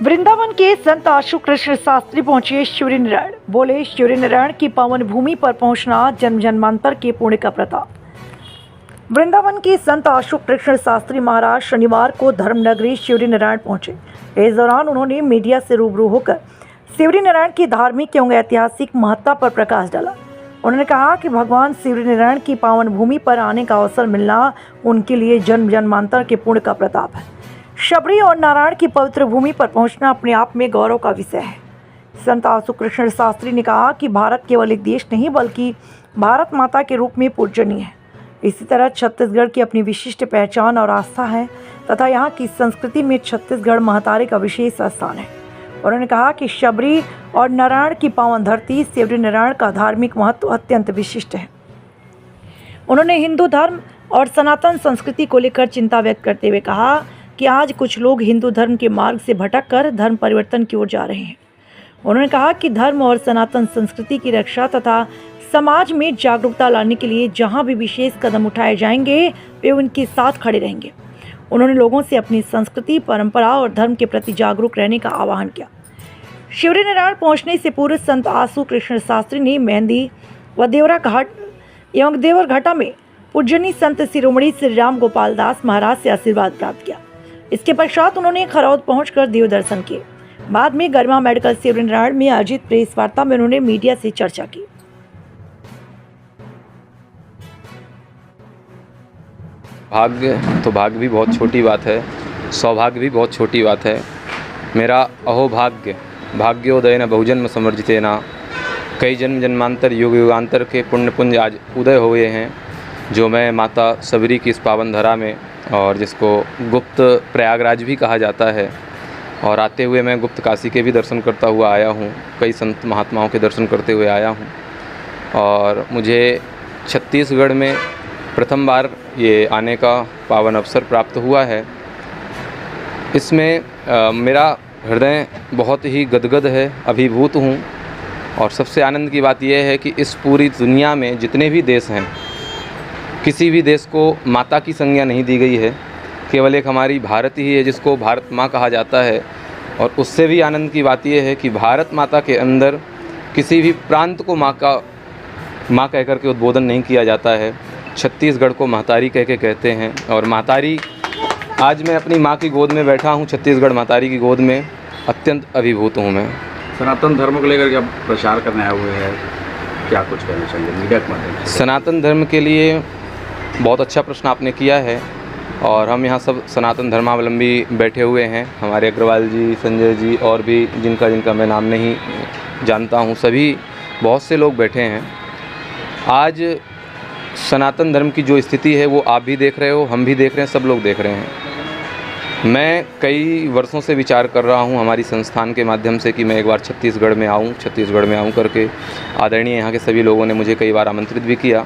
वृंदावन के संत आशु कृष्ण शास्त्री पहुंचे शिवरी नारायण। बोले, शिवरी नारायण की पावन भूमि पर पहुंचना जन्म जन्मांतर के पुण्य का प्रताप। वृंदावन के संत आशु कृष्ण शास्त्री महाराज शनिवार को धर्मनगरी शिवरी नारायण पहुंचे। इस दौरान उन्होंने मीडिया से रूबरू होकर शिवरी नारायण की धार्मिक एवं ऐतिहासिक महत्ता पर प्रकाश डाला। उन्होंने कहा कि भगवान शिवरी नारायण की पावन भूमि पर आने का अवसर मिलना उनके लिए जन्म जन्मांतर के पुण्य का प्रताप है। शबरी और नारायण की पवित्र भूमि पर पहुंचना अपने आप में गौरव का विषय है। संत आशु कृष्ण शास्त्री ने कहा कि भारत केवल एक देश नहीं बल्कि भारत माता के रूप में पूजनीय है। इसी तरह छत्तीसगढ़ की अपनी विशिष्ट पहचान और आस्था है तथा यहाँ की संस्कृति में छत्तीसगढ़ महतारी का विशेष स्थान है। उन्होंने कहा कि शबरी और नारायण की पावन धरती शिवरी नारायण का धार्मिक महत्व अत्यंत विशिष्ट है। उन्होंने हिंदू धर्म और सनातन संस्कृति को लेकर चिंता व्यक्त करते हुए कहा कि आज कुछ लोग हिंदू धर्म के मार्ग से भटककर धर्म परिवर्तन की ओर जा रहे हैं। उन्होंने कहा कि धर्म और सनातन संस्कृति की रक्षा तथा समाज में जागरूकता लाने के लिए जहां भी विशेष कदम उठाए जाएंगे वे उनके साथ खड़े रहेंगे। उन्होंने लोगों से अपनी संस्कृति, परंपरा और धर्म के प्रति जागरूक रहने का आह्वान किया। शिवरी नारायण पहुंचने से पूर्व संत आशु कृष्ण शास्त्री ने मेहंदी व देवरा घाट एवं देवरघाटा में पूजनीय संत शिरोमणि श्री राम गोपाल दास महाराज से आशीर्वाद प्राप्त किया। इसके पश्चात उन्होंने खरौद पहुंचकर देव दर्शन किए। बाद में गरिमा मेडिकल शिवरी नारायण में आयोजित प्रेस वार्ता में उन्होंने मीडिया से चर्चा की। भाग्य भी बहुत छोटी बात है, सौभाग्य भी बहुत छोटी बात है। मेरा अहोभाग्य भाग्योदयन बहुजन्म समर्जितेना, कई जन्म जन्मांतर युग युगांतर के पुण्य आज उदय हुए हैं, जो मैं माता सबरी की इस पावन धरा में, और जिसको गुप्त प्रयागराज भी कहा जाता है, और आते हुए मैं गुप्त काशी के भी दर्शन करता हुआ आया हूँ, कई संत महात्माओं के दर्शन करते हुए आया हूँ। और मुझे छत्तीसगढ़ में प्रथम बार ये आने का पावन अवसर प्राप्त हुआ है। इसमें मेरा हृदय बहुत ही गदगद है, अभिभूत हूँ। और सबसे आनंद की बात यह है कि इस पूरी दुनिया में जितने भी देश हैं, किसी भी देश को माता की संज्ञा नहीं दी गई है। केवल एक हमारी भारत ही है जिसको भारत माँ कहा जाता है। और उससे भी आनंद की बात यह है कि भारत माता के अंदर किसी भी प्रांत को माँ कह कर के उद्बोधन नहीं किया जाता है। छत्तीसगढ़ को महतारी कह के कहते हैं। और महतारी, आज मैं अपनी माँ की गोद में बैठा हूँ, छत्तीसगढ़ महतारी की गोद में, अत्यंत अभिभूत हूँ मैं। सनातन धर्म को लेकर के प्रचार करने आए हुए हैं, क्या कुछ कहना चाहिए मीडिया के माध्यम से? सनातन धर्म के लिए बहुत अच्छा प्रश्न आपने किया है। और हम यहाँ सब सनातन धर्मावलंबी बैठे हुए हैं। हमारे अग्रवाल जी, संजय जी और भी जिनका मैं नाम नहीं जानता हूँ, सभी बहुत से लोग बैठे हैं। आज सनातन धर्म की जो स्थिति है वो आप भी देख रहे हो, हम भी देख रहे हैं, सब लोग देख रहे हैं। मैं कई वर्षों से विचार कर रहा हूँ हमारी संस्थान के माध्यम से कि मैं एक बार छत्तीसगढ़ में आऊँ करके। आदरणीय यहाँ के सभी लोगों ने मुझे कई बार आमंत्रित भी किया,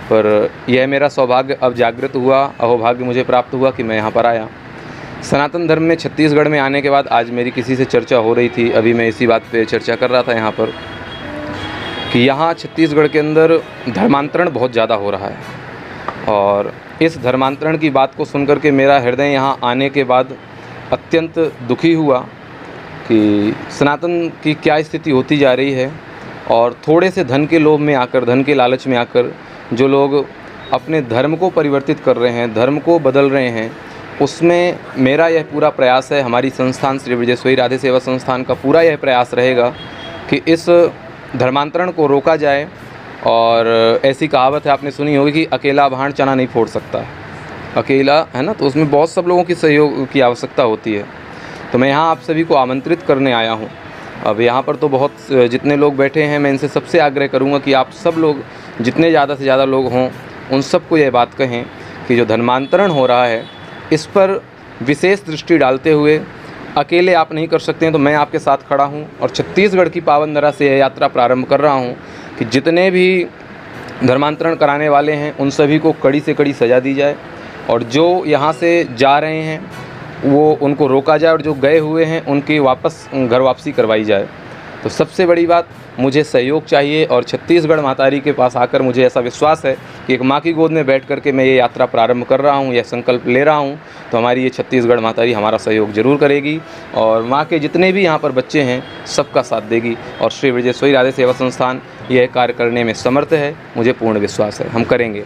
पर यह मेरा सौभाग्य अब जागृत हुआ, अहोभाग्य मुझे प्राप्त हुआ कि मैं यहाँ पर आया। सनातन धर्म में छत्तीसगढ़ में आने के बाद आज मेरी किसी से चर्चा हो रही थी, अभी मैं इसी बात पे चर्चा कर रहा था यहाँ पर, कि यहाँ छत्तीसगढ़ के अंदर धर्मांतरण बहुत ज़्यादा हो रहा है। और इस धर्मांतरण की बात को सुनकर के मेरा हृदय यहाँ आने के बाद अत्यंत दुखी हुआ कि सनातन की क्या स्थिति होती जा रही है। और थोड़े से धन के लोभ में आकर, धन के लालच में आकर जो लोग अपने धर्म को परिवर्तित कर रहे हैं, धर्म को बदल रहे हैं, उसमें मेरा यह पूरा प्रयास है, हमारी संस्थान श्री ब्रजेश्वरी राधे सेवा संस्थान का पूरा यह प्रयास रहेगा कि इस धर्मांतरण को रोका जाए। और ऐसी कहावत है, आपने सुनी होगी कि अकेला भांड चना नहीं फोड़ सकता, अकेला है ना, तो उसमें बहुत सब लोगों की सहयोग की आवश्यकता होती है। तो मैं यहाँ आप सभी को आमंत्रित करने आया हूँ। अब यहाँ पर तो बहुत जितने लोग बैठे हैं, मैं इनसे सबसे आग्रह करूँगा कि आप सब लोग, जितने ज़्यादा से ज़्यादा लोग हों, उन सबको यह बात कहें कि जो धर्मांतरण हो रहा है इस पर विशेष दृष्टि डालते हुए, अकेले आप नहीं कर सकते हैं तो मैं आपके साथ खड़ा हूं। और छत्तीसगढ़ की पावन धरा से यह यात्रा प्रारंभ कर रहा हूं कि जितने भी धर्मांतरण कराने वाले हैं उन सभी को कड़ी से कड़ी सज़ा दी जाए, और जो यहाँ से जा रहे हैं वो उनको रोका जाए, और जो गए हुए हैं उनकी घर वापसी करवाई जाए। तो सबसे बड़ी बात, मुझे सहयोग चाहिए और छत्तीसगढ़ मातारी के पास आकर मुझे ऐसा विश्वास है कि एक माँ की गोद में बैठ करके मैं ये यात्रा प्रारंभ कर रहा हूँ, यह संकल्प ले रहा हूँ, तो हमारी ये छत्तीसगढ़ मातारी हमारा सहयोग जरूर करेगी और माँ के जितने भी यहाँ पर बच्चे हैं सबका साथ देगी। और श्री ब्रजेश्वरी राधे सेवा संस्थान यह कार्य करने में समर्थ है, मुझे पूर्ण विश्वास है, हम करेंगे।